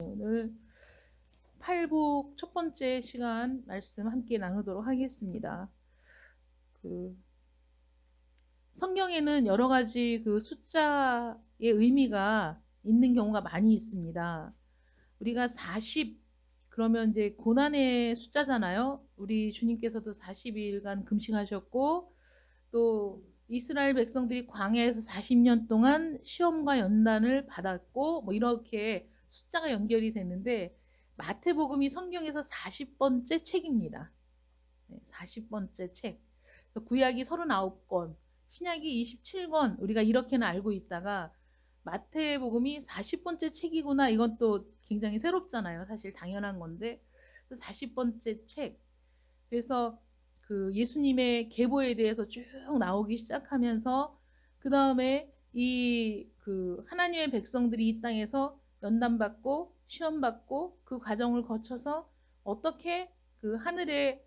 오늘 팔복 첫 번째 시간 말씀 함께 나누도록 하겠습니다. 성경에는 여러 가지 숫자의 의미가 있는 경우가 많이 있습니다. 우리가 40 그러면 이제 고난의 숫자잖아요. 우리 주님께서도 40일간 금식하셨고 또 이스라엘 백성들이 광야에서 40년 동안 시험과 연단을 받았고 뭐 이렇게 숫자가 연결이 되는데 마태복음이 성경에서 40번째 책입니다. 40번째 책. 구약이 39권, 신약이 27권 우리가 이렇게는 알고 있다가 마태복음이 40번째 책이구나. 이건 또 굉장히 새롭잖아요. 사실 당연한 건데 40번째 책. 그래서 예수님의 계보에 대해서 쭉 나오기 시작하면서 그 다음에 하나님의 백성들이 이 땅에서 연단받고 시험받고 그 과정을 거쳐서 어떻게 하늘의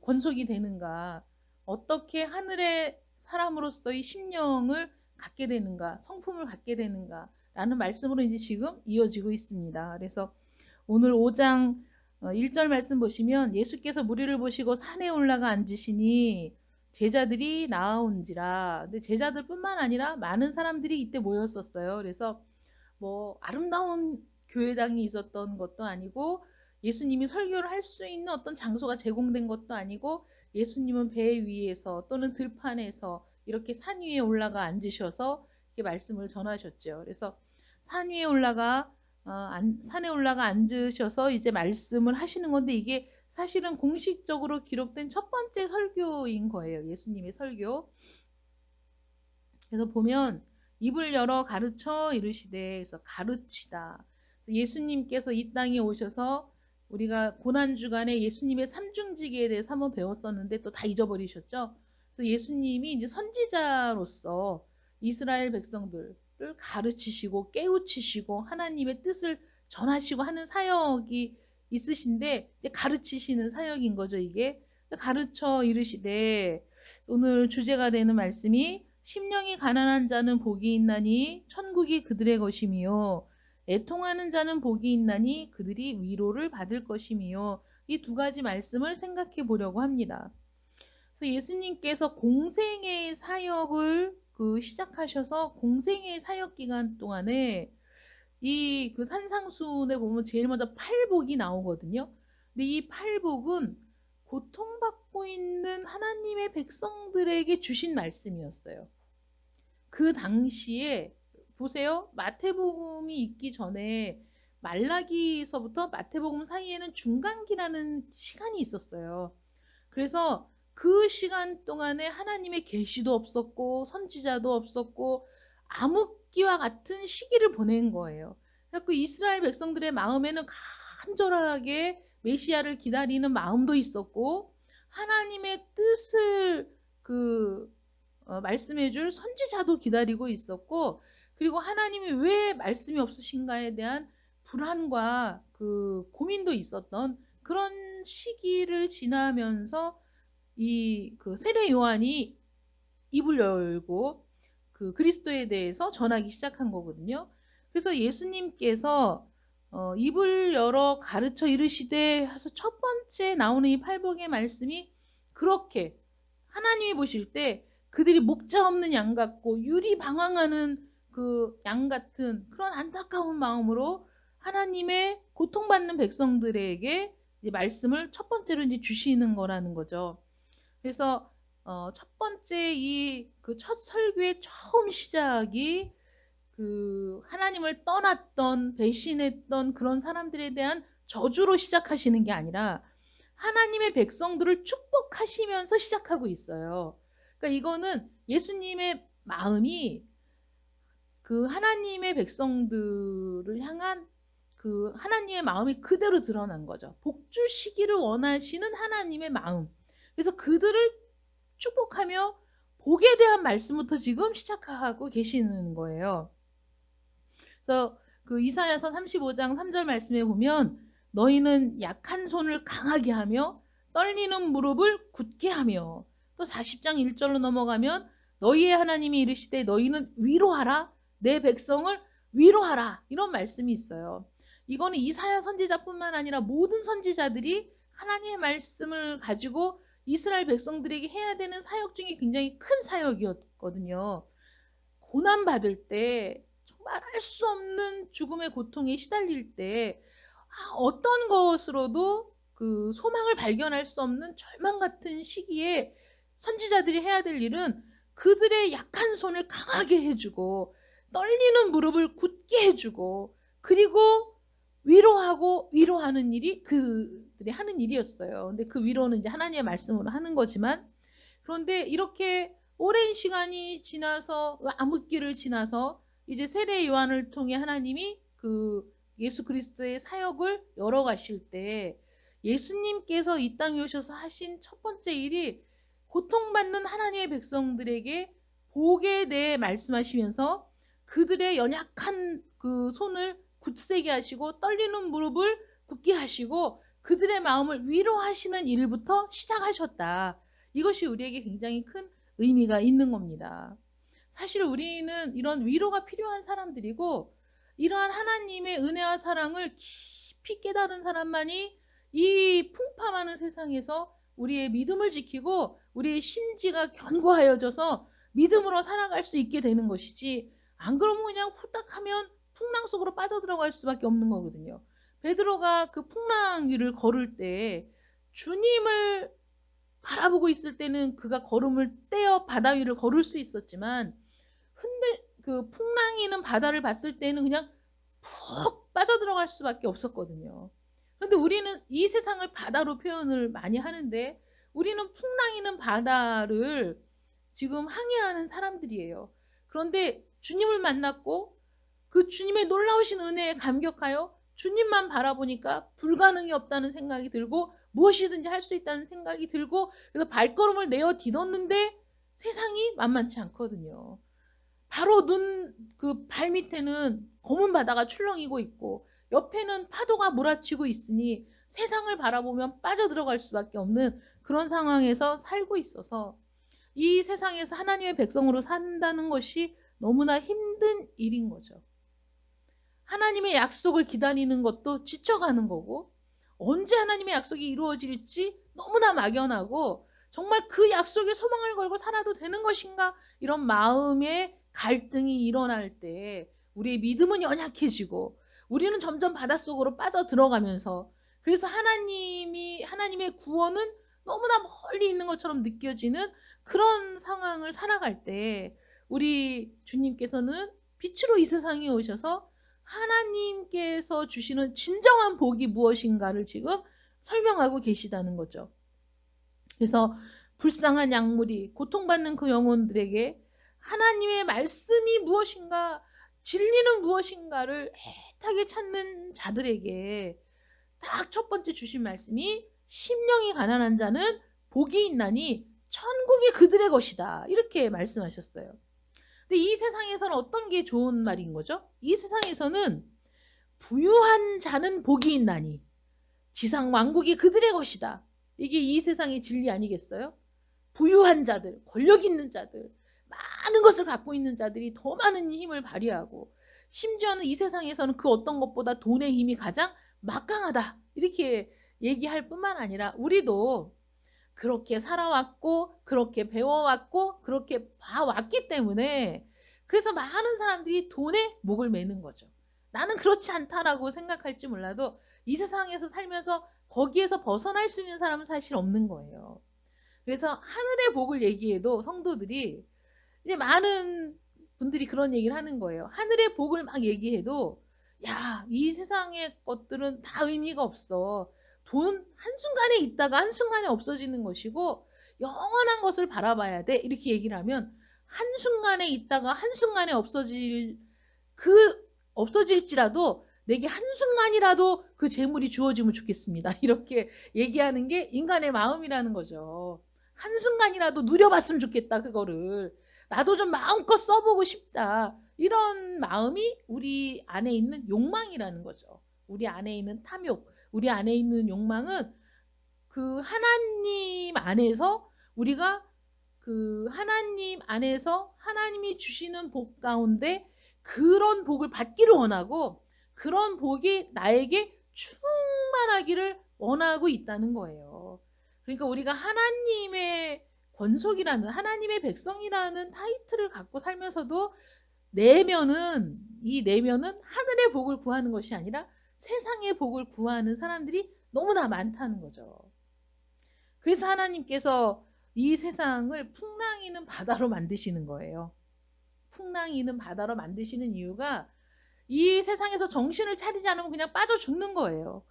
권속이 되는가, 어떻게 하늘의 사람으로서의 심령을 갖게 되는가, 성품을 갖게 되는가 라는 말씀으로 이제 지금 이어지고 있습니다. 그래서 오늘 5장 1절 말씀 보시면 예수께서 무리를 보시고 산에 올라가 앉으시니 제자들이 나아온지라. 근데 제자들뿐만 아니라 많은 사람들이 이때 모였었어요. 그래서 뭐 아름다운 교회당이 있었던 것도 아니고 예수님이 설교를 할 수 있는 어떤 장소가 제공된 것도 아니고 예수님은 배 위에서 또는 들판에서 이렇게 산 위에 올라가 앉으셔서 이렇게 말씀을 전하셨죠. 그래서 산 위에 올라가 산에 올라가 앉으셔서 이제 말씀을 하시는 건데 이게 사실은 공식적으로 기록된 첫 번째 설교인 거예요. 예수님의 설교. 그래서 보면 입을 열어 가르쳐 이르시되, 그래서 가르치다. 그래서 예수님께서 이 땅에 오셔서 우리가 고난주간에 예수님의 삼중직에 대해서 한번 배웠었는데 또 다 잊어버리셨죠? 그래서 예수님이 이제 선지자로서 이스라엘 백성들을 가르치시고 깨우치시고 하나님의 뜻을 전하시고 하는 사역이 있으신데 가르치시는 사역인 거죠, 이게. 가르쳐 이르시되, 오늘 주제가 되는 말씀이 심령이 가난한 자는 복이 있나니 천국이 그들의 것이미요 애통하는 자는 복이 있나니 그들이 위로를 받을 것이미요. 이 두 가지 말씀을 생각해 보려고 합니다. 그래서 예수님께서 공생의 사역을 시작하셔서 공생의 사역 기간 동안에 이 산상수훈에 보면 제일 먼저 팔복이 나오거든요. 근데 이 팔복은 고통받고 있는 하나님의 백성들에게 주신 말씀이었어요. 그 당시에 보세요. 마태복음이 있기 전에 말라기서부터 마태복음 사이에는 중간기라는 시간이 있었어요. 그래서 그 시간 동안에 하나님의 계시도 없었고 선지자도 없었고 암흑기와 같은 시기를 보낸 거예요. 그래서 이스라엘 백성들의 마음에는 간절하게 메시아를 기다리는 마음도 있었고 하나님의 뜻을 말씀해줄 선지자도 기다리고 있었고, 그리고 하나님이 왜 말씀이 없으신가에 대한 불안과 고민도 있었던 그런 시기를 지나면서 이 세례 요한이 입을 열고 그리스도에 대해서 전하기 시작한 거거든요. 그래서 예수님께서 입을 열어 가르쳐 이르시되 해서 첫 번째 나오는 이 팔복의 말씀이 그렇게 하나님이 보실 때 그들이 목자 없는 양 같고 유리방황하는 양 같은 그런 안타까운 마음으로 하나님의 고통받는 백성들에게 이제 말씀을 첫 번째로 이제 주시는 거라는 거죠. 그래서 첫 번째 첫 설교의 처음 시작이 하나님을 떠났던 배신했던 그런 사람들에 대한 저주로 시작하시는 게 아니라 하나님의 백성들을 축복하시면서 시작하고 있어요. 그러니까 이거는 예수님의 마음이 하나님의 백성들을 향한 하나님의 마음이 그대로 드러난 거죠. 복 주시기를 원하시는 하나님의 마음. 그래서 그들을 축복하며 복에 대한 말씀부터 지금 시작하고 계시는 거예요. 그래서 이사야서 35장 3절 말씀에 보면 너희는 약한 손을 강하게 하며 떨리는 무릎을 굳게 하며, 또 40장 1절로 넘어가면 너희의 하나님이 이르시되 너희는 위로하라, 내 백성을 위로하라, 이런 말씀이 있어요. 이거는 이사야 선지자뿐만 아니라 모든 선지자들이 하나님의 말씀을 가지고 이스라엘 백성들에게 해야 되는 사역 중에 굉장히 큰 사역이었거든요. 고난받을 때, 정말 알 수 없는 죽음의 고통에 시달릴 때, 어떤 것으로도 그 소망을 발견할 수 없는 절망 같은 시기에 선지자들이 해야 될 일은 그들의 약한 손을 강하게 해주고, 떨리는 무릎을 굳게 해주고, 그리고 위로하고 위로하는 일이 그들이 하는 일이었어요. 근데 그 위로는 이제 하나님의 말씀으로 하는 거지만, 그런데 이렇게 오랜 시간이 지나서, 암흑기를 지나서 이제 세례 요한을 통해 하나님이 그 예수 그리스도의 사역을 열어가실 때, 예수님께서 이 땅에 오셔서 하신 첫 번째 일이 고통받는 하나님의 백성들에게 복에 대해 말씀하시면서 그들의 연약한 그 손을 굳세게 하시고 떨리는 무릎을 굳게 하시고 그들의 마음을 위로하시는 일부터 시작하셨다. 이것이 우리에게 굉장히 큰 의미가 있는 겁니다. 사실 우리는 이런 위로가 필요한 사람들이고, 이러한 하나님의 은혜와 사랑을 깊이 깨달은 사람만이 이 풍파많은 세상에서 우리의 믿음을 지키고 우리의 심지가 견고하여져서 믿음으로 살아갈 수 있게 되는 것이지, 안 그러면 그냥 후딱하면 풍랑 속으로 빠져들어갈 수밖에 없는 거거든요. 베드로가 그 풍랑 위를 걸을 때 주님을 바라보고 있을 때는 그가 걸음을 떼어 바다 위를 걸을 수 있었지만, 그 풍랑이는 바다를 봤을 때는 그냥 푹 빠져들어갈 수밖에 없었거든요. 그런데 우리는 이 세상을 바다로 표현을 많이 하는데, 우리는 풍랑이는 바다를 지금 항해하는 사람들이에요. 그런데 주님을 만났고 그 주님의 놀라우신 은혜에 감격하여 주님만 바라보니까 불가능이 없다는 생각이 들고 무엇이든지 할 수 있다는 생각이 들고, 그래서 발걸음을 내어 디뎠는데 세상이 만만치 않거든요. 바로 그 발밑에는 검은 바다가 출렁이고 있고 옆에는 파도가 몰아치고 있으니 세상을 바라보면 빠져들어갈 수밖에 없는 그런 상황에서 살고 있어서, 이 세상에서 하나님의 백성으로 산다는 것이 너무나 힘든 일인 거죠. 하나님의 약속을 기다리는 것도 지쳐가는 거고, 언제 하나님의 약속이 이루어질지 너무나 막연하고, 정말 그 약속에 소망을 걸고 살아도 되는 것인가, 이런 마음의 갈등이 일어날 때 우리의 믿음은 연약해지고 우리는 점점 바닷속으로 빠져들어가면서, 그래서 하나님의 구원은 너무나 멀리 있는 것처럼 느껴지는 그런 상황을 살아갈 때, 우리 주님께서는 빛으로 이 세상에 오셔서 하나님께서 주시는 진정한 복이 무엇인가를 지금 설명하고 계시다는 거죠. 그래서 불쌍한 약물이 고통받는 그 영혼들에게 하나님의 말씀이 무엇인가, 진리는 무엇인가를 애타게 찾는 자들에게 딱 첫 번째 주신 말씀이, 심령이 가난한 자는 복이 있나니 천국이 그들의 것이다, 이렇게 말씀하셨어요. 근데 이 세상에서는 어떤 게 좋은 말인 거죠? 이 세상에서는 부유한 자는 복이 있나니 지상 왕국이 그들의 것이다, 이게 이 세상의 진리 아니겠어요? 부유한 자들, 권력 있는 자들, 많은 것을 갖고 있는 자들이 더 많은 힘을 발휘하고, 심지어는 이 세상에서는 그 어떤 것보다 돈의 힘이 가장 막강하다, 이렇게 얘기할 뿐만 아니라 우리도 그렇게 살아왔고 그렇게 배워왔고 그렇게 봐왔기 때문에, 그래서 많은 사람들이 돈에 목을 매는 거죠. 나는 그렇지 않다라고 생각할지 몰라도 이 세상에서 살면서 거기에서 벗어날 수 있는 사람은 사실 없는 거예요. 그래서 하늘의 복을 얘기해도 성도들이, 이제 많은 분들이 그런 얘기를 하는 거예요. 하늘의 복을 막 얘기해도, 야, 이 세상의 것들은 다 의미가 없어. 돈 한순간에 있다가 한순간에 없어지는 것이고 영원한 것을 바라봐야 돼, 이렇게 얘기를 하면, 한순간에 있다가 한순간에 없어질지라도 내게 한순간이라도 그 재물이 주어지면 좋겠습니다, 이렇게 얘기하는 게 인간의 마음이라는 거죠. 한순간이라도 누려봤으면 좋겠다, 그거를 나도 좀 마음껏 써보고 싶다, 이런 마음이 우리 안에 있는 욕망이라는 거죠. 우리 안에 있는 탐욕, 우리 안에 있는 욕망은 그 하나님 안에서, 우리가 그 하나님 안에서 하나님이 주시는 복 가운데 그런 복을 받기를 원하고, 그런 복이 나에게 충만하기를 원하고 있다는 거예요. 그러니까 우리가 하나님의 권속이라는, 하나님의 백성이라는 타이틀을 갖고 살면서도 이 내면은 하늘의 복을 구하는 것이 아니라 세상의 복을 구하는 사람들이 너무나 많다는 거죠. 그래서 하나님께서 이 세상을 풍랑이는 바다로 만드시는 거예요. 풍랑이는 바다로 만드시는 이유가 이 세상에서 정신을 차리지 않으면 그냥 빠져 죽는 거예요.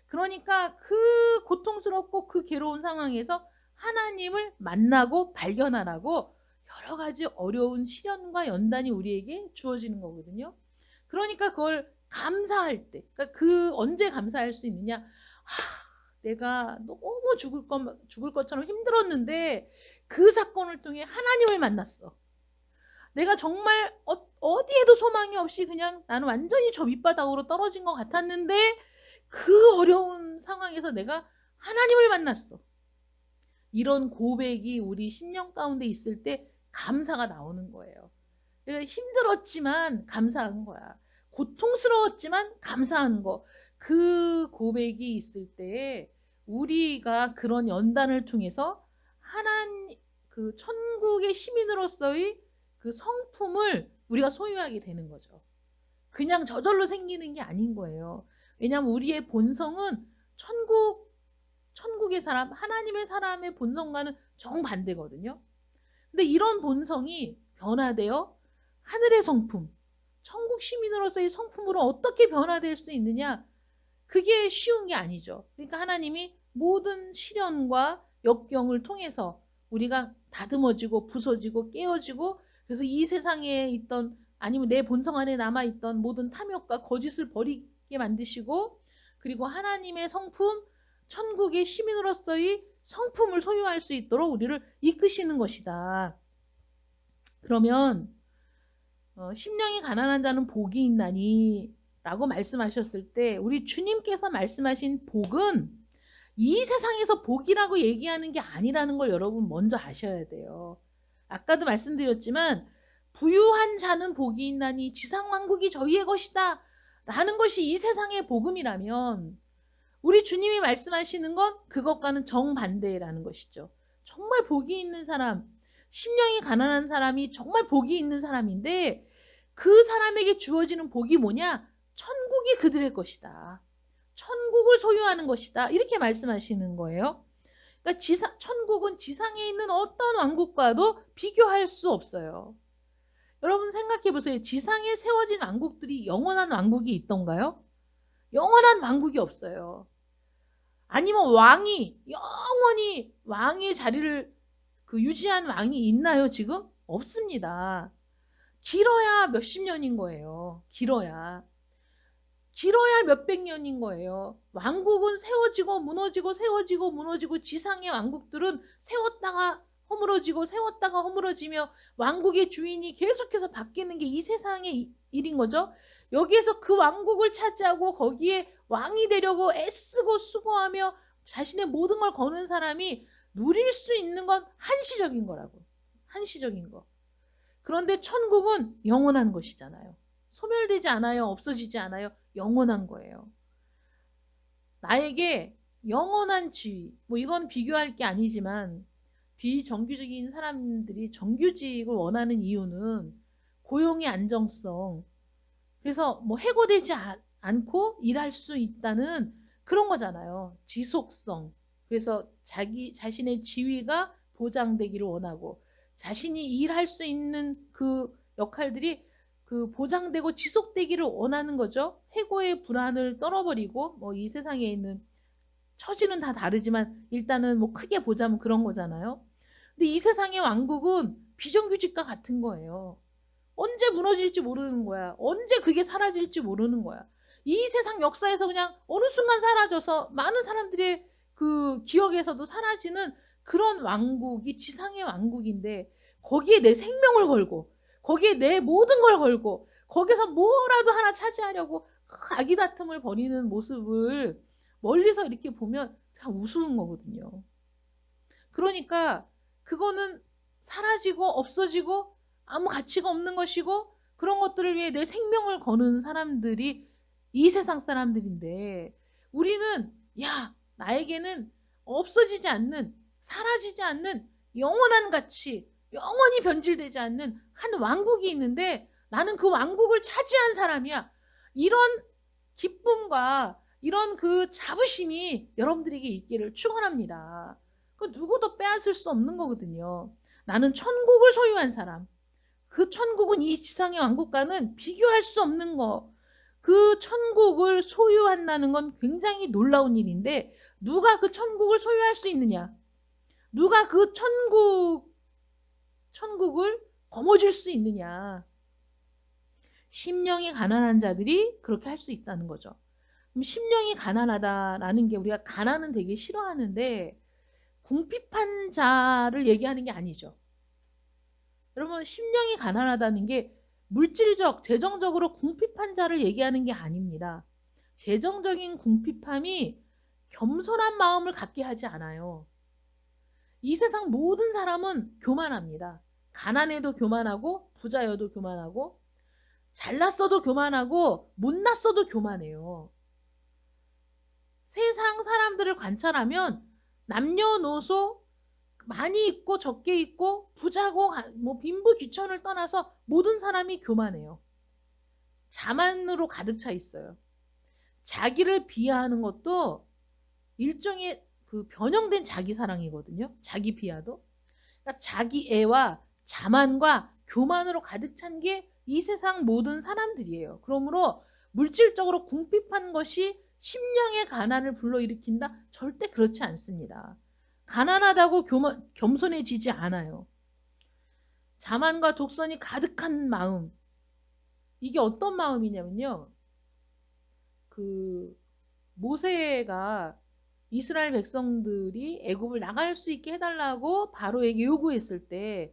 그러니까 그 고통스럽고 그 괴로운 상황에서 하나님을 만나고 발견하라고 여러 가지 어려운 시련과 연단이 우리에게 주어지는 거거든요. 그러니까 그걸 감사할 때, 그러니까 언제 감사할 수 있느냐? 내가 너무 죽을 것처럼 힘들었는데 그 사건을 통해 하나님을 만났어. 내가 정말 어디에도 소망이 없이 그냥 나는 완전히 저 밑바닥으로 떨어진 것 같았는데 그 어려운 상황에서 내가 하나님을 만났어. 이런 고백이 우리 심령 가운데 있을 때 감사가 나오는 거예요. 그러니까 힘들었지만 감사한 거야. 고통스러웠지만 감사한 거. 그 고백이 있을 때 우리가 그런 연단을 통해서 그 천국의 시민으로서의 그 성품을 우리가 소유하게 되는 거죠. 그냥 저절로 생기는 게 아닌 거예요. 왜냐하면 우리의 본성은 천국의 사람, 하나님의 사람의 본성과는 정반대거든요. 근데 이런 본성이 변화되어 하늘의 성품, 천국 시민으로서의 성품으로 어떻게 변화될 수 있느냐? 그게 쉬운 게 아니죠. 그러니까 하나님이 모든 시련과 역경을 통해서 우리가 다듬어지고 부서지고 깨어지고, 그래서 이 세상에 있던, 아니면 내 본성 안에 남아있던 모든 탐욕과 거짓을 버리게 만드시고, 그리고 하나님의 성품, 천국의 시민으로서의 성품을 소유할 수 있도록 우리를 이끄시는 것이다. 그러면 심령이 가난한 자는 복이 있나니 라고 말씀하셨을 때, 우리 주님께서 말씀하신 복은 이 세상에서 복이라고 얘기하는 게 아니라는 걸 여러분 먼저 아셔야 돼요. 아까도 말씀드렸지만 부유한 자는 복이 있나니 지상왕국이 저희의 것이다 라는 것이 이 세상의 복음이라면, 우리 주님이 말씀하시는 건 그것과는 정반대라는 것이죠. 정말 복이 있는 사람, 심령이 가난한 사람이 정말 복이 있는 사람인데, 그 사람에게 주어지는 복이 뭐냐? 천국이 그들의 것이다. 천국을 소유하는 것이다. 이렇게 말씀하시는 거예요. 그러니까 천국은 지상에 있는 어떤 왕국과도 비교할 수 없어요. 여러분 생각해 보세요. 지상에 세워진 왕국들이 영원한 왕국이 있던가요? 영원한 왕국이 없어요. 아니면 영원히 왕의 자리를 유지한 왕이 있나요, 지금? 없습니다. 길어야 몇십 년인 거예요. 길어야 몇백 년인 거예요. 왕국은 세워지고 무너지고 세워지고 무너지고, 지상의 왕국들은 세웠다가 허물어지며 왕국의 주인이 계속해서 바뀌는 게 이 세상의 일인 거죠. 여기에서 그 왕국을 차지하고 거기에 왕이 되려고 애쓰고 수고하며 자신의 모든 걸 거는 사람이 누릴 수 있는 건 한시적인 거라고. 한시적인 거. 그런데 천국은 영원한 것이잖아요. 소멸되지 않아요. 없어지지 않아요. 영원한 거예요. 나에게 영원한 지위, 이건 비교할 게 아니지만 비정규직인 사람들이 정규직을 원하는 이유는 고용의 안정성, 그래서 해고되지 않고 일할 수 있다는 그런 거잖아요. 지속성. 그래서 자신의 지위가 보장되기를 원하고, 자신이 일할 수 있는 그 역할들이 보장되고 지속되기를 원하는 거죠. 해고의 불안을 떨어버리고, 이 세상에 있는 처지는 다 다르지만 일단은 크게 보자면 그런 거잖아요. 근데 이 세상의 왕국은 비정규직과 같은 거예요. 언제 무너질지 모르는 거야. 언제 그게 사라질지 모르는 거야. 이 세상 역사에서 그냥 어느 순간 사라져서 많은 사람들의 그 기억에서도 사라지는 그런 왕국이 지상의 왕국인데, 거기에 내 생명을 걸고, 거기에 내 모든 걸 걸고, 거기서 뭐라도 하나 차지하려고 아기 다툼을 벌이는 모습을 멀리서 이렇게 보면 참 우스운 거거든요. 그러니까 그거는 사라지고 없어지고 아무 가치가 없는 것이고, 그런 것들을 위해 내 생명을 거는 사람들이 이 세상 사람들인데 우리는 야, 나에게는 없어지지 않는, 사라지지 않는 영원한 가치, 영원히 변질되지 않는 한 왕국이 있는데 나는 그 왕국을 차지한 사람이야. 이런 기쁨과 이런 그 자부심이 여러분들에게 있기를 축원합니다. 그 누구도 빼앗을 수 없는 거거든요. 나는 천국을 소유한 사람. 그 천국은 이 지상의 왕국과는 비교할 수 없는 거. 그 천국을 소유한다는 건 굉장히 놀라운 일인데 누가 그 천국을 소유할 수 있느냐? 누가 그 천국을 거머쥘 수 있느냐? 심령이 가난한 자들이 그렇게 할 수 있다는 거죠. 그럼 심령이 가난하다라는 게 우리가 가난은 되게 싫어하는데 궁핍한 자를 얘기하는 게 아니죠. 여러분 심령이 가난하다는 게 물질적, 재정적으로 궁핍한 자를 얘기하는 게 아닙니다. 재정적인 궁핍함이 겸손한 마음을 갖게 하지 않아요. 이 세상 모든 사람은 교만합니다. 가난해도 교만하고 부자여도 교만하고 잘났어도 교만하고 못났어도 교만해요. 세상 사람들을 관찰하면 남녀노소 많이 있고 적게 있고 부자고 뭐 빈부 귀천을 떠나서 모든 사람이 교만해요. 자만으로 가득 차 있어요. 자기를 비하하는 것도 일종의 그 변형된 자기 사랑이거든요. 자기 비하도. 그러니까 자기 애와 자만과 교만으로 가득 찬 게 이 세상 모든 사람들이에요. 그러므로 물질적으로 궁핍한 것이 심령의 가난을 불러일으킨다? 절대 그렇지 않습니다. 가난하다고 겸손해지지 않아요. 자만과 독선이 가득한 마음. 이게 어떤 마음이냐면요. 그 모세가 이스라엘 백성들이 애굽을 나갈 수 있게 해달라고 바로에게 요구했을 때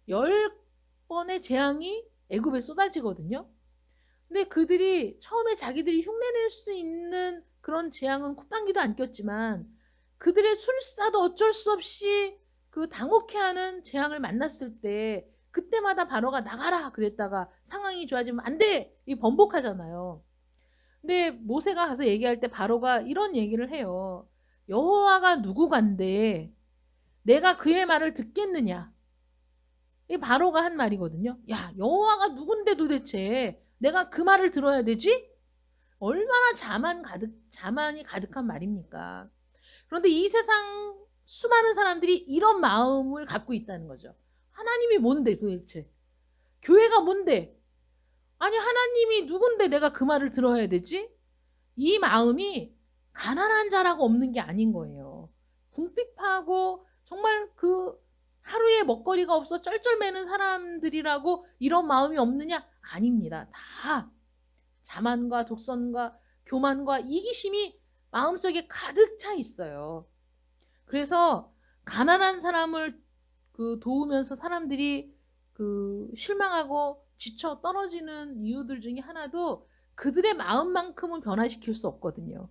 10번의 재앙이 애굽에 쏟아지거든요. 근데 그들이 처음에 자기들이 흉내낼 수 있는 그런 재앙은 콧방귀도 안 꼈지만 그들의 술사도 어쩔 수 없이 그 당혹해하는 재앙을 만났을 때 그때마다 바로가 나가라 그랬다가 상황이 좋아지면 안 돼! 이 번복하잖아요. 근데 모세가 가서 얘기할 때 바로가 이런 얘기를 해요. 여호와가 누구간데 내가 그의 말을 듣겠느냐? 이 바로가 한 말이거든요. 야, 여호와가 누군데 도대체 내가 그 말을 들어야 되지? 얼마나 자만이 가득한 말입니까? 그런데 이 세상 수많은 사람들이 이런 마음을 갖고 있다는 거죠. 하나님이 뭔데 도대체? 교회가 뭔데? 아니, 하나님이 누군데 내가 그 말을 들어야 되지? 이 마음이 가난한 자라고 없는 게 아닌 거예요. 궁핍하고 정말 그 하루에 먹거리가 없어 쩔쩔매는 사람들이라고 이런 마음이 없느냐? 아닙니다. 다 자만과 독선과 교만과 이기심이 마음속에 가득 차 있어요. 그래서 가난한 사람을 그 도우면서 사람들이 그 실망하고 지쳐 떨어지는 이유들 중에 하나도 그들의 마음만큼은 변화시킬 수 없거든요.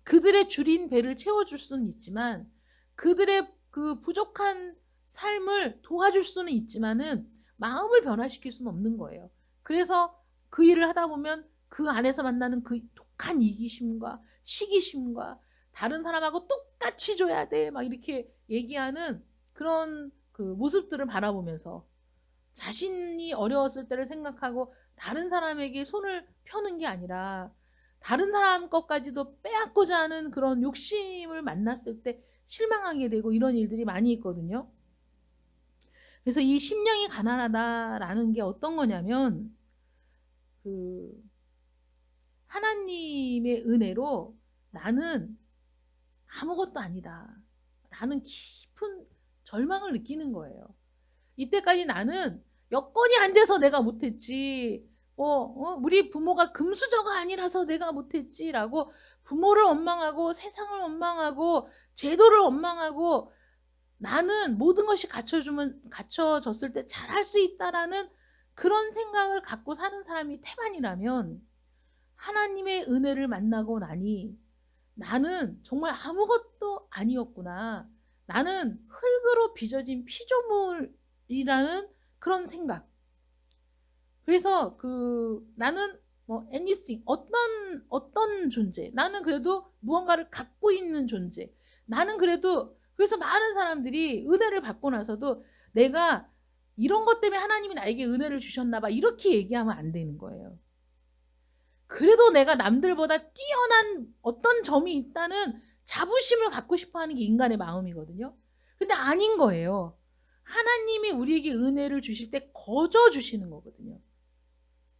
그들의 줄인 배를 채워줄 수는 있지만 그들의 그 부족한 삶을 도와줄 수는 있지만은 마음을 변화시킬 수는 없는 거예요. 그래서 그 일을 하다 보면 그 안에서 만나는 그 독한 이기심과 시기심과 다른 사람하고 똑같이 줘야 돼 막 이렇게 얘기하는 그런 그 모습들을 바라보면서 자신이 어려웠을 때를 생각하고 다른 사람에게 손을 펴는 게 아니라 다른 사람 것까지도 빼앗고자 하는 그런 욕심을 만났을 때 실망하게 되고 이런 일들이 많이 있거든요. 그래서 이 심령이 가난하다라는 게 어떤 거냐면 그 하나님의 은혜로 나는 아무것도 아니다. 라는 깊은 절망을 느끼는 거예요. 이때까지 나는 여건이 안 돼서 내가 못했지. 우리 부모가 금수저가 아니라서 내가 못했지라고 부모를 원망하고 세상을 원망하고 제도를 원망하고 나는 모든 것이 갖춰졌을 때 잘할 수 있다라는 그런 생각을 갖고 사는 사람이 태반이라면 하나님의 은혜를 만나고 나니 나는 정말 아무것도 아니었구나. 나는 흙으로 빚어진 피조물이라는 그런 생각. 그래서 나는 뭐 anything, 어떤 존재. 나는 그래도 무언가를 갖고 있는 존재. 나는 그래도 그래서 많은 사람들이 은혜를 받고 나서도 내가 이런 것 때문에 하나님이 나에게 은혜를 주셨나 봐. 이렇게 얘기하면 안 되는 거예요. 그래도 내가 남들보다 뛰어난 어떤 점이 있다는 자부심을 갖고 싶어 하는 게 인간의 마음이거든요. 근데 아닌 거예요. 하나님이 우리에게 은혜를 주실 때 거저 주시는 거거든요.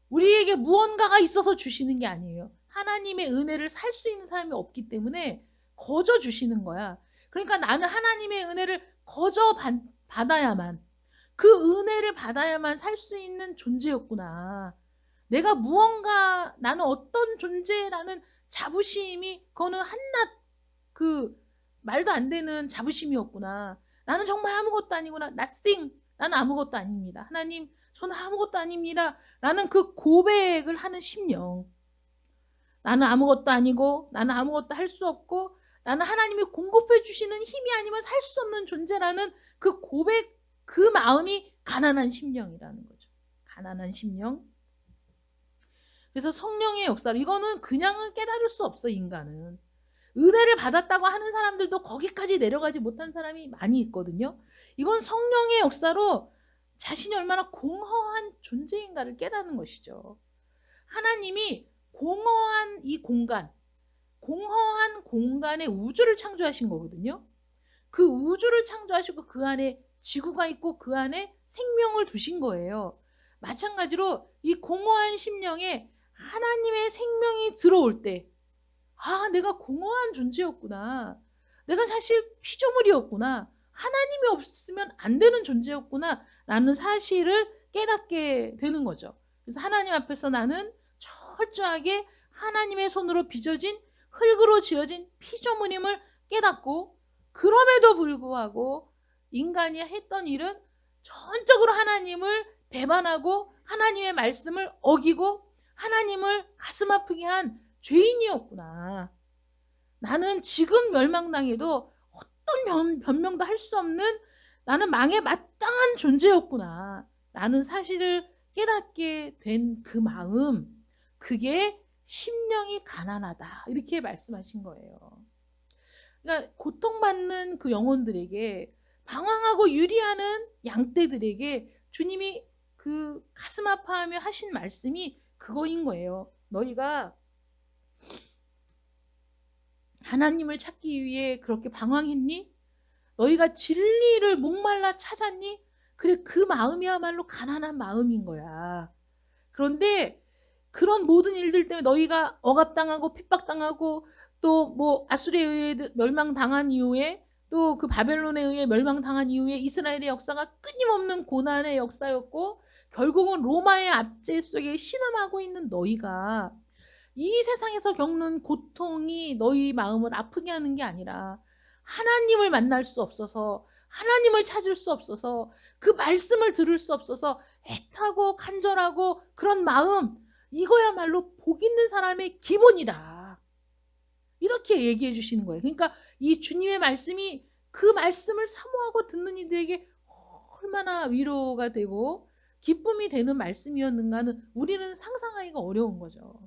우리에게 무언가가 있어서 주시는 게 아니에요. 하나님의 은혜를 살 수 있는 사람이 없기 때문에 거저 주시는 거야. 그러니까 나는 하나님의 은혜를 거저 받아야만, 그 은혜를 받아야만 살 수 있는 존재였구나. 내가 무언가, 나는 어떤 존재라는 자부심이, 그거는 한낱 말도 안 되는 자부심이었구나. 나는 정말 아무것도 아니구나. nothing. 나는 아무것도 아닙니다. 하나님, 저는 아무것도 아닙니다. 라는 그 고백을 하는 심령. 나는 아무것도 아니고, 나는 아무것도 할 수 없고, 나는 하나님이 공급해 주시는 힘이 아니면 살 수 없는 존재라는 그 고백, 그 마음이 가난한 심령이라는 거죠. 가난한 심령. 그래서 성령의 역사로, 이거는 그냥은 깨달을 수 없어, 인간은. 은혜를 받았다고 하는 사람들도 거기까지 내려가지 못한 사람이 많이 있거든요. 이건 성령의 역사로 자신이 얼마나 공허한 존재인가를 깨닫는 것이죠. 하나님이 공허한 이 공간, 공허한 공간에 우주를 창조하신 거거든요. 그 우주를 창조하시고 그 안에 지구가 있고 그 안에 생명을 두신 거예요. 마찬가지로 이 공허한 심령에 하나님의 생명이 들어올 때, 아, 내가 공허한 존재였구나. 내가 사실 피조물이었구나. 하나님이 없으면 안 되는 존재였구나. 라는 사실을 깨닫게 되는 거죠. 그래서 하나님 앞에서 나는 철저하게 하나님의 손으로 빚어진 흙으로 지어진 피조물임을 깨닫고, 그럼에도 불구하고 인간이 했던 일은 전적으로 하나님을 배반하고 하나님의 말씀을 어기고 하나님을 가슴 아프게 한 죄인이었구나. 나는 지금 멸망당해도 어떤 변명도 할 수 없는, 나는 망에 마땅한 존재였구나. 라는 사실을 깨닫게 된 그 마음, 그게 심령이 가난하다. 이렇게 말씀하신 거예요. 그러니까 고통받는 그 영혼들에게, 방황하고 유리하는 양떼들에게 주님이 그 가슴 아파하며 하신 말씀이 그거인 거예요. 너희가 하나님을 찾기 위해 그렇게 방황했니? 너희가 진리를 목말라 찾았니? 그래, 그 마음이야말로 가난한 마음인 거야. 그런데 그런 모든 일들 때문에 너희가 억압당하고 핍박당하고 또 뭐 아수르에 의해 멸망당한 이후에 또 그 바벨론에 의해 멸망당한 이후에 이스라엘의 역사가 끊임없는 고난의 역사였고, 결국은 로마의 압제 속에 신음하고 있는 너희가 이 세상에서 겪는 고통이 너희 마음을 아프게 하는 게 아니라 하나님을 만날 수 없어서, 하나님을 찾을 수 없어서, 그 말씀을 들을 수 없어서 애타고 간절하고 그런 마음, 이거야말로 복 있는 사람의 기본이다. 이렇게 얘기해 주시는 거예요. 그러니까 이 주님의 말씀이, 그 말씀을 사모하고 듣는 이들에게 얼마나 위로가 되고 기쁨이 되는 말씀이었는가는 우리는 상상하기가 어려운 거죠.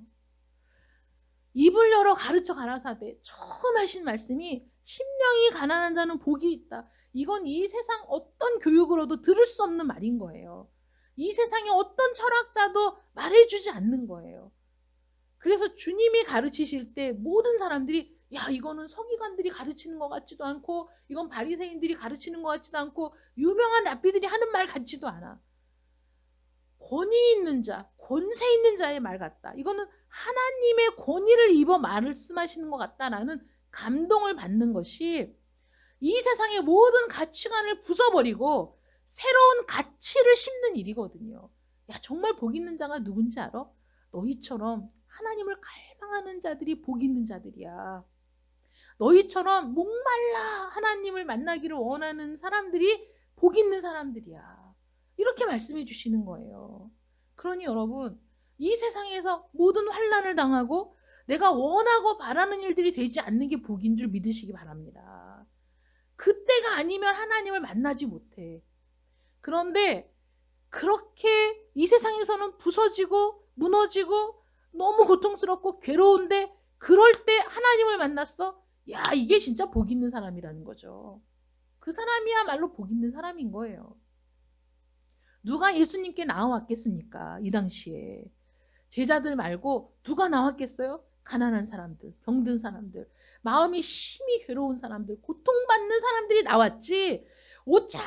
입을 열어 가르쳐 가라사대, 처음 하신 말씀이 심령이 가난한 자는 복이 있다. 이건 이 세상 어떤 교육으로도 들을 수 없는 말인 거예요. 이 세상의 어떤 철학자도 말해주지 않는 거예요. 그래서 주님이 가르치실 때 모든 사람들이, 야, 이거는 서기관들이 가르치는 것 같지도 않고, 이건 바리새인들이 가르치는 것 같지도 않고, 유명한 랍비들이 하는 말 같지도 않아. 권위 있는 자, 권세 있는 자의 말 같다. 이거는 하나님의 권위를 입어 말씀하시는 것 같다라는 감동을 받는 것이, 이 세상의 모든 가치관을 부숴버리고 새로운 가치를 심는 일이거든요. 야, 정말 복 있는 자가 누군지 알아? 너희처럼 하나님을 갈망하는 자들이 복 있는 자들이야. 너희처럼 목말라 하나님을 만나기를 원하는 사람들이 복 있는 사람들이야. 이렇게 말씀해 주시는 거예요. 그러니 여러분, 이 세상에서 모든 환난을 당하고 내가 원하고 바라는 일들이 되지 않는 게 복인 줄 믿으시기 바랍니다. 그때가 아니면 하나님을 만나지 못해. 그런데 그렇게 이 세상에서는 부서지고 무너지고 너무 고통스럽고 괴로운데 그럴 때 하나님을 만났어. 야, 이게 진짜 복 있는 사람이라는 거죠. 그 사람이야말로 복 있는 사람인 거예요. 누가 예수님께 나와왔겠습니까? 이 당시에. 제자들 말고 누가 나왔겠어요? 가난한 사람들, 병든 사람들, 마음이 심히 괴로운 사람들, 고통받는 사람들이 나왔지. 옷 잘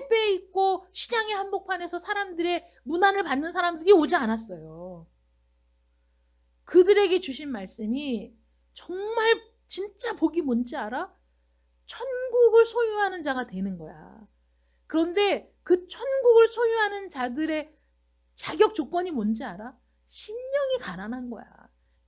빼입고 시장의 한복판에서 사람들의 문안을 받는 사람들이 오지 않았어요. 그들에게 주신 말씀이 정말 진짜 복이 뭔지 알아? 천국을 소유하는 자가 되는 거야. 그런데 그 천국을 소유하는 자들의 자격 조건이 뭔지 알아? 심령이 가난한 거야.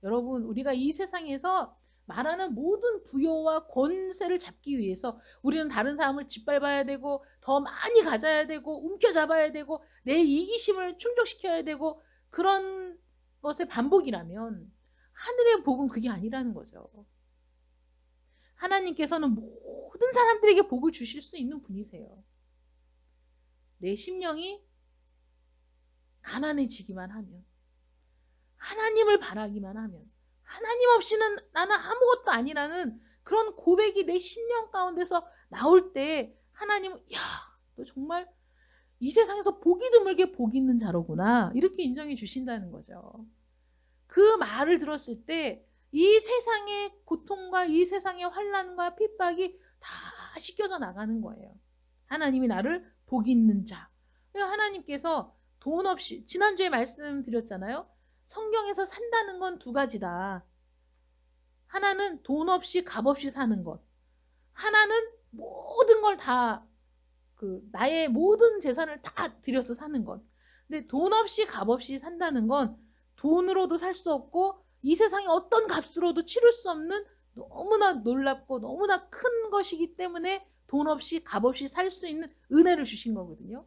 여러분, 우리가 이 세상에서 말하는 모든 부여와 권세를 잡기 위해서 우리는 다른 사람을 짓밟아야 되고 더 많이 가져야 되고 움켜잡아야 되고 내 이기심을 충족시켜야 되고 그런 것의 반복이라면 하늘의 복은 그게 아니라는 거죠. 하나님께서는 모든 사람들에게 복을 주실 수 있는 분이세요. 내 심령이 가난해지기만 하면, 하나님을 바라기만 하면, 하나님 없이는 나는 아무것도 아니라는 그런 고백이 내 심령 가운데서 나올 때 하나님은 야, 너 정말 이 세상에서 복이 드물게 복 있는 자로구나 이렇게 인정해 주신다는 거죠. 그 말을 들었을 때 이 세상의 고통과 이 세상의 환난과 핍박이 다 씻겨져 나가는 거예요. 하나님이 나를 복 있는 자. 하나님께서 돈 없이 지난주에 말씀드렸잖아요. 성경에서 산다는 건 두 가지다. 하나는 돈 없이 값 없이 사는 것. 하나는 모든 걸 다 나의 모든 재산을 다 들여서 사는 것. 근데 돈 없이 값 없이 산다는 건 돈으로도 살 수 없고 이 세상의 어떤 값으로도 치를 수 없는 너무나 놀랍고 너무나 큰 것이기 때문에 돈 없이 값 없이 살 수 있는 은혜를 주신 거거든요.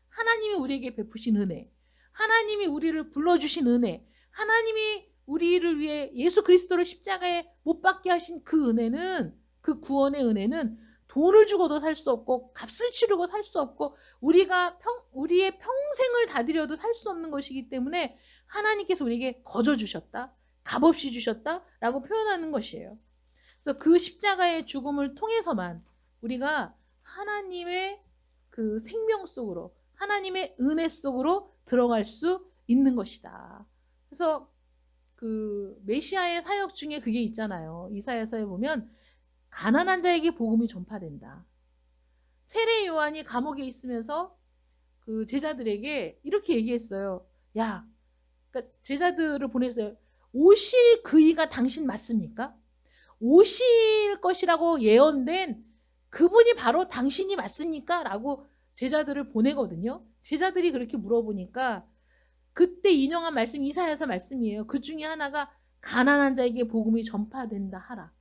하나님이 우리에게 베푸신 은혜, 하나님이 우리를 불러주신 은혜, 하나님이 우리를 위해 예수 그리스도를 십자가에 못 박게 하신 그 은혜는, 그 구원의 은혜는 돈을 주고도 살 수 없고 값을 치르고 살 수 없고 우리의 평생을 다 들여도 살 수 없는 것이기 때문에 하나님께서 우리에게 거저 주셨다, 값없이 주셨다라고 표현하는 것이에요. 그래서 그 십자가의 죽음을 통해서만 우리가 하나님의 그 생명 속으로, 하나님의 은혜 속으로 들어갈 수 있는 것이다. 그래서 그 메시아의 사역 중에 그게 있잖아요. 이사야서에 보면 가난한 자에게 복음이 전파된다. 세례 요한이 감옥에 있으면서 그 제자들에게 이렇게 얘기했어요. 야, 그러니까 제자들을 보냈어요. 오실 그이가 당신 맞습니까? 오실 것이라고 예언된 그분이 바로 당신이 맞습니까? 라고 제자들을 보내거든요. 제자들이 그렇게 물어보니까 그때 인용한 말씀이 이사야서 말씀이에요. 그 중에 하나가 가난한 자에게 복음이 전파된다 하라.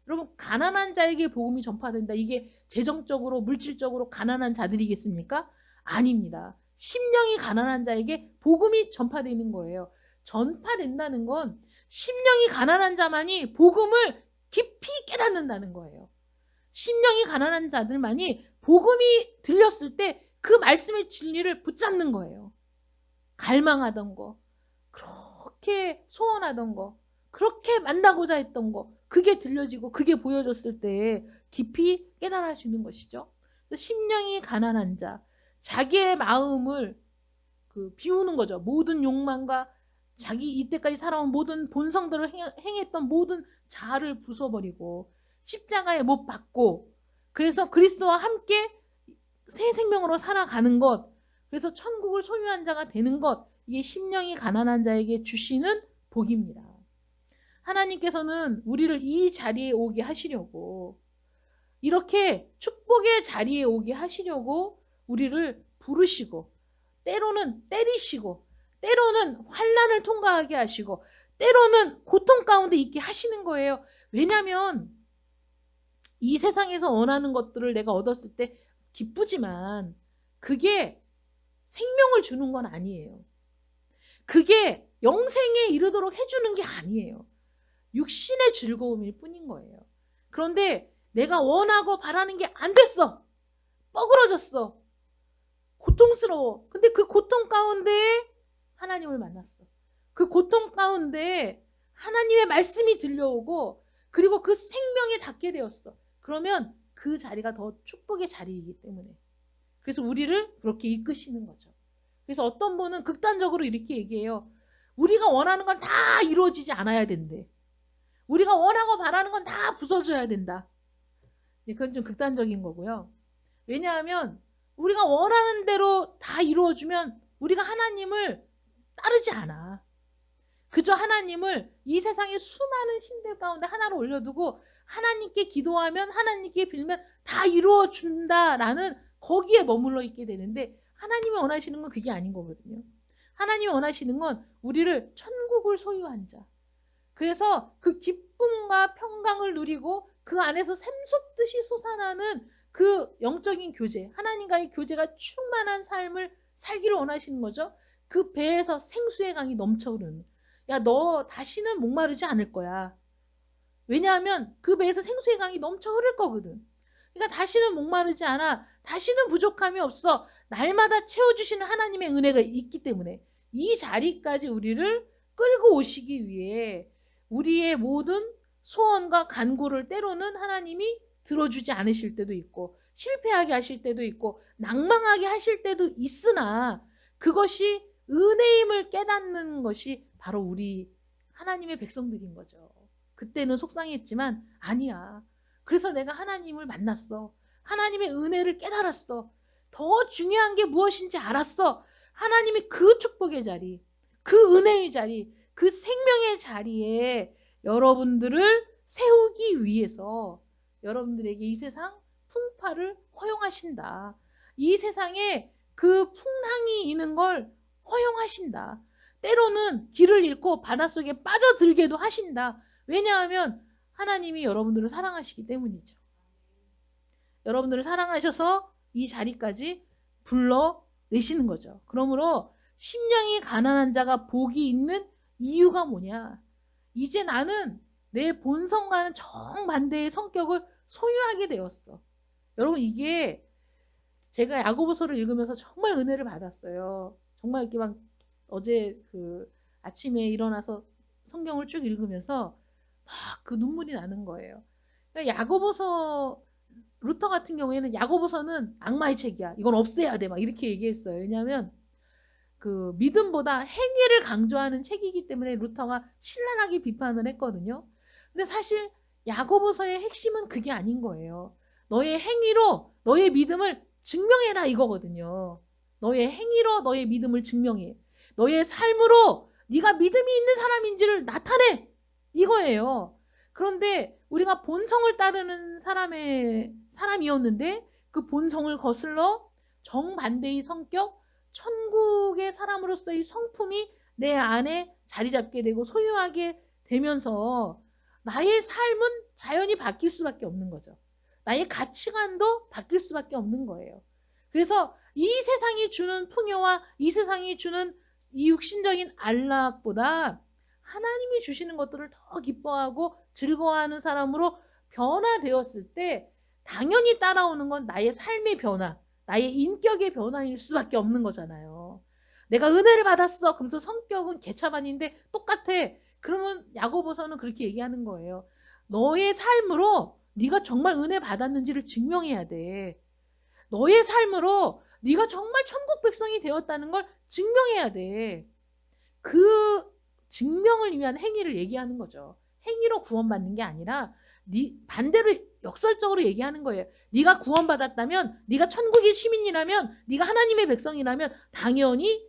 여러분, 가난한 자에게 복음이 전파된다. 이게 재정적으로 물질적으로 가난한 자들이겠습니까? 아닙니다. 심령이 가난한 자에게 복음이 전파되는 거예요. 전파된다는 건 심령이 가난한 자만이 복음을 깊이 깨닫는다는 거예요. 심령이 가난한 자들만이 복음이 들렸을 때 그 말씀의 진리를 붙잡는 거예요. 갈망하던 거, 그렇게 소원하던 거, 그렇게 만나고자 했던 거, 그게 들려지고 그게 보여졌을 때 깊이 깨달아지는 것이죠. 심령이 가난한 자, 자기의 마음을 비우는 거죠. 모든 욕망과 자기 이때까지 살아온 모든 본성들을 행했던 모든 자아를 부숴버리고 십자가에 못 박고 그래서 그리스도와 함께 새 생명으로 살아가는 것, 그래서 천국을 소유한 자가 되는 것, 이게 심령이 가난한 자에게 주시는 복입니다. 하나님께서는 우리를 이 자리에 오게 하시려고, 이렇게 축복의 자리에 오게 하시려고 우리를 부르시고, 때로는 때리시고, 때로는 환난을 통과하게 하시고, 때로는 고통 가운데 있게 하시는 거예요. 왜냐하면 이 세상에서 원하는 것들을 내가 얻었을 때 기쁘지만 그게 생명을 주는 건 아니에요. 그게 영생에 이르도록 해주는 게 아니에요. 육신의 즐거움일 뿐인 거예요. 그런데 내가 원하고 바라는 게 안 됐어. 뻐그러졌어. 고통스러워. 근데 그 고통 가운데 하나님을 만났어. 그 고통 가운데 하나님의 말씀이 들려오고 그리고 그 생명에 닿게 되었어. 그러면 그 자리가 더 축복의 자리이기 때문에. 그래서 우리를 그렇게 이끄시는 거죠. 그래서 어떤 분은 극단적으로 이렇게 얘기해요. 우리가 원하는 건 다 이루어지지 않아야 된대. 우리가 원하고 바라는 건 다 부서져야 된다. 그건 좀 극단적인 거고요. 왜냐하면 우리가 원하는 대로 다 이루어주면 우리가 하나님을 따르지 않아. 그저 하나님을 이 세상의 수많은 신들 가운데 하나로 올려두고 하나님께 기도하면 하나님께 빌면 다 이루어준다라는 거기에 머물러 있게 되는데 하나님이 원하시는 건 그게 아닌 거거든요. 하나님이 원하시는 건 우리를 천국을 소유한 자. 그래서 그 기쁨과 평강을 누리고 그 안에서 샘솟듯이 솟아나는 그 영적인 교제, 하나님과의 교제가 충만한 삶을 살기를 원하시는 거죠. 그 배에서 생수의 강이 넘쳐흐르는. 야, 너 다시는 목마르지 않을 거야. 왜냐하면 그 배에서 생수의 강이 넘쳐 흐를 거거든. 그러니까 다시는 목마르지 않아. 다시는 부족함이 없어. 날마다 채워주시는 하나님의 은혜가 있기 때문에 이 자리까지 우리를 끌고 오시기 위해 우리의 모든 소원과 간구를 때로는 하나님이 들어주지 않으실 때도 있고 실패하게 하실 때도 있고 낭망하게 하실 때도 있으나 그것이 은혜임을 깨닫는 것이 바로 우리 하나님의 백성들인 거죠. 그때는 속상했지만 아니야. 그래서 내가 하나님을 만났어. 하나님의 은혜를 깨달았어. 더 중요한 게 무엇인지 알았어. 하나님이 그 축복의 자리, 그 은혜의 자리, 그 생명의 자리에 여러분들을 세우기 위해서 여러분들에게 이 세상 풍파를 허용하신다. 이 세상에 그 풍랑이 있는 걸 허용하신다. 때로는 길을 잃고 바닷속에 빠져들게도 하신다. 왜냐하면 하나님이 여러분들을 사랑하시기 때문이죠. 여러분들을 사랑하셔서 이 자리까지 불러내시는 거죠. 그러므로 심령이 가난한 자가 복이 있는 이유가 뭐냐? 이제 나는 내 본성과는 정반대의 성격을 소유하게 되었어. 여러분 이게 제가 야고보서를 읽으면서 정말 은혜를 받았어요. 정말 이렇게 막 어제 그 아침에 일어나서 성경을 쭉 읽으면서 막 그 눈물이 나는 거예요. 그러니까 야고보서 루터 같은 경우에는 야고보서는 악마의 책이야. 이건 없애야 돼. 막 이렇게 얘기했어요. 왜냐하면 그 믿음보다 행위를 강조하는 책이기 때문에 루터가 신랄하게 비판을 했거든요. 근데 사실 야고보서의 핵심은 그게 아닌 거예요. 너의 행위로 너의 믿음을 증명해라 이거거든요. 너의 행위로 너의 믿음을 증명해. 너의 삶으로 네가 믿음이 있는 사람인지를 나타내. 이거예요. 그런데 우리가 본성을 따르는 사람이었는데 그 본성을 거슬러 정반대의 성격, 천국의 사람으로서의 성품이 내 안에 자리 잡게 되고 소유하게 되면서 나의 삶은 자연히 바뀔 수밖에 없는 거죠. 나의 가치관도 바뀔 수밖에 없는 거예요. 그래서 이 세상이 주는 풍요와 이 세상이 주는 이 육신적인 안락보다 하나님이 주시는 것들을 더 기뻐하고 즐거워하는 사람으로 변화되었을 때 당연히 따라오는 건 나의 삶의 변화, 나의 인격의 변화일 수밖에 없는 거잖아요. 내가 은혜를 받았어. 그러면서 성격은 개차반인데 똑같아. 그러면 야고보서는 그렇게 얘기하는 거예요. 너의 삶으로 네가 정말 은혜 받았는지를 증명해야 돼. 너의 삶으로 네가 정말 천국 백성이 되었다는 걸 증명해야 돼. 그 증명을 위한 행위를 얘기하는 거죠. 행위로 구원받는 게 아니라 반대로 역설적으로 얘기하는 거예요. 네가 구원받았다면, 네가 천국의 시민이라면, 네가 하나님의 백성이라면 당연히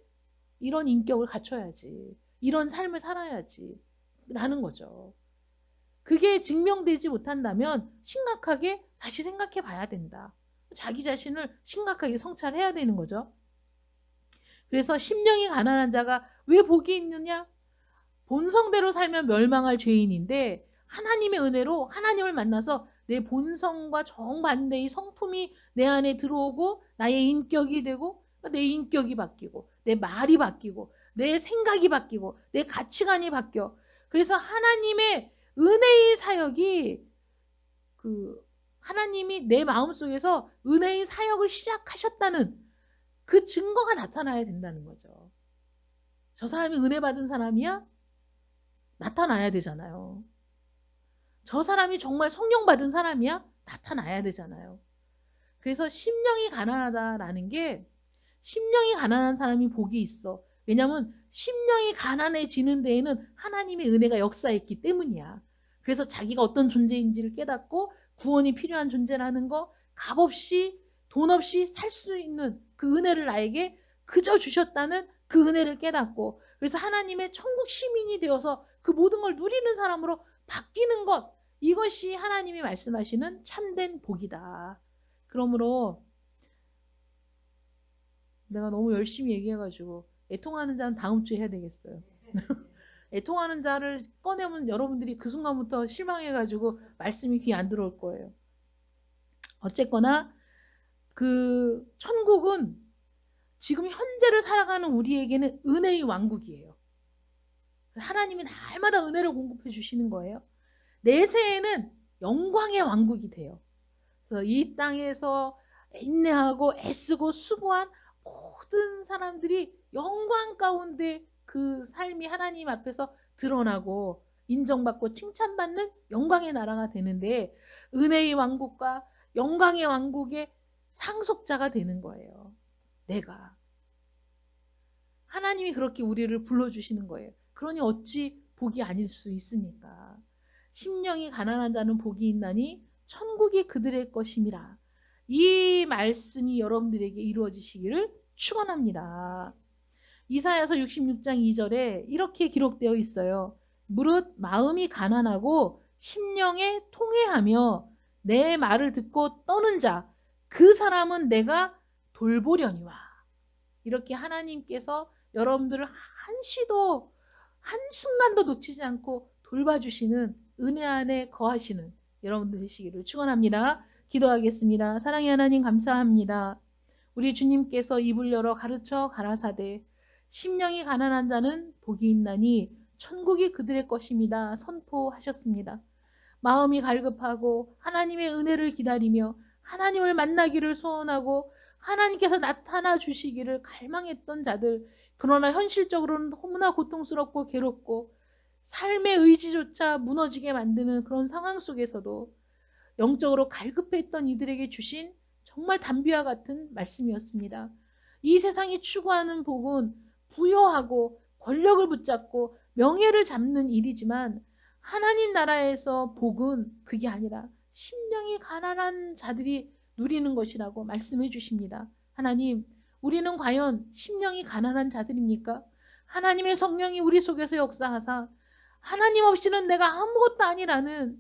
이런 인격을 갖춰야지. 이런 삶을 살아야지. 라는 거죠. 그게 증명되지 못한다면 심각하게 다시 생각해 봐야 된다. 자기 자신을 심각하게 성찰해야 되는 거죠. 그래서 심령이 가난한 자가 왜 복이 있느냐? 본성대로 살면 멸망할 죄인인데 하나님의 은혜로 하나님을 만나서 내 본성과 정반대의 성품이 내 안에 들어오고 나의 인격이 되고 내 인격이 바뀌고 내 말이 바뀌고 내 생각이 바뀌고 내 가치관이 바뀌어. 그래서 하나님의 은혜의 사역이 하나님이 내 마음속에서 은혜의 사역을 시작하셨다는 그 증거가 나타나야 된다는 거죠. 저 사람이 은혜 받은 사람이야? 나타나야 되잖아요. 저 사람이 정말 성령 받은 사람이야? 나타나야 되잖아요. 그래서 심령이 가난하다라는 게 심령이 가난한 사람이 복이 있어. 왜냐하면 심령이 가난해지는 데에는 하나님의 은혜가 역사했기 때문이야. 그래서 자기가 어떤 존재인지를 깨닫고 구원이 필요한 존재라는 거 값없이 돈 없이 살 수 있는 그 은혜를 나에게 그저 주셨다는 그 은혜를 깨닫고 그래서 하나님의 천국 시민이 되어서 그 모든 걸 누리는 사람으로 바뀌는 것 이것이 하나님이 말씀하시는 참된 복이다. 그러므로 내가 너무 열심히 얘기해가지고 애통하는 자는 다음 주에 해야 되겠어요. 애통하는 자를 꺼내면 여러분들이 그 순간부터 실망해가지고 말씀이 귀에 안 들어올 거예요. 어쨌거나 그 천국은 지금 현재를 살아가는 우리에게는 은혜의 왕국이에요. 하나님이 날마다 은혜를 공급해 주시는 거예요. 내세에는 영광의 왕국이 돼요. 그래서 이 땅에서 인내하고 애쓰고 수고한 모든 사람들이 영광 가운데 그 삶이 하나님 앞에서 드러나고 인정받고 칭찬받는 영광의 나라가 되는데 은혜의 왕국과 영광의 왕국의 상속자가 되는 거예요. 내가. 하나님이 그렇게 우리를 불러주시는 거예요. 그러니 어찌 복이 아닐 수 있습니까? 심령이 가난한 자는 복이 있나니 천국이 그들의 것임이라. 이 말씀이 여러분들에게 이루어지시기를 축원합니다. 이사야서 66장 2절에 이렇게 기록되어 있어요. 무릇 마음이 가난하고 심령에 통회하며 내 말을 듣고 떠는 자 그 사람은 내가 돌보려니와. 이렇게 하나님께서 여러분들을 한시도 한순간도 놓치지 않고 돌봐주시는 은혜 안에 거하시는 여러분들 되시기를 축원합니다. 기도하겠습니다. 사랑의 하나님 감사합니다. 우리 주님께서 입을 열어 가르쳐 가라사대 심령이 가난한 자는 복이 있나니 천국이 그들의 것입니다. 선포하셨습니다. 마음이 갈급하고 하나님의 은혜를 기다리며 하나님을 만나기를 소원하고 하나님께서 나타나 주시기를 갈망했던 자들 그러나 현실적으로는 너무나 고통스럽고 괴롭고 삶의 의지조차 무너지게 만드는 그런 상황 속에서도 영적으로 갈급했던 이들에게 주신 정말 단비와 같은 말씀이었습니다. 이 세상이 추구하는 복은 부여하고 권력을 붙잡고 명예를 잡는 일이지만 하나님 나라에서 복은 그게 아니라 심령이 가난한 자들이 누리는 것이라고 말씀해 주십니다. 하나님, 우리는 과연 심령이 가난한 자들입니까? 하나님의 성령이 우리 속에서 역사하사 하나님 없이는 내가 아무것도 아니라는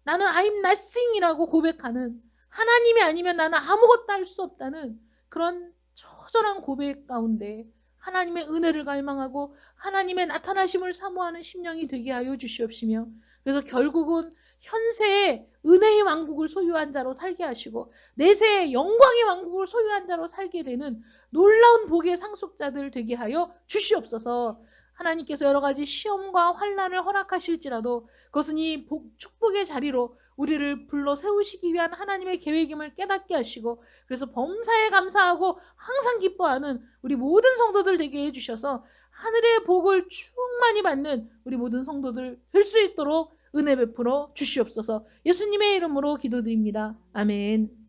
나는 I'm nothing이라고 고백하는 하나님이 아니면 나는 아무것도 할 수 없다는 그런 처절한 고백 가운데 하나님의 은혜를 갈망하고 하나님의 나타나심을 사모하는 심령이 되게 하여 주시옵시며 그래서 결국은 현세의 은혜의 왕국을 소유한 자로 살게 하시고 내세의 영광의 왕국을 소유한 자로 살게 되는 놀라운 복의 상속자들 되게 하여 주시옵소서. 하나님께서 여러 가지 시험과 환난을 허락하실지라도 그것은 이 축복의 자리로 우리를 불러 세우시기 위한 하나님의 계획임을 깨닫게 하시고 그래서 범사에 감사하고 항상 기뻐하는 우리 모든 성도들 되게 해주셔서 하늘의 복을 충만히 받는 우리 모든 성도들 될 수 있도록 은혜 베풀어 주시옵소서. 예수님의 이름으로 기도드립니다. 아멘.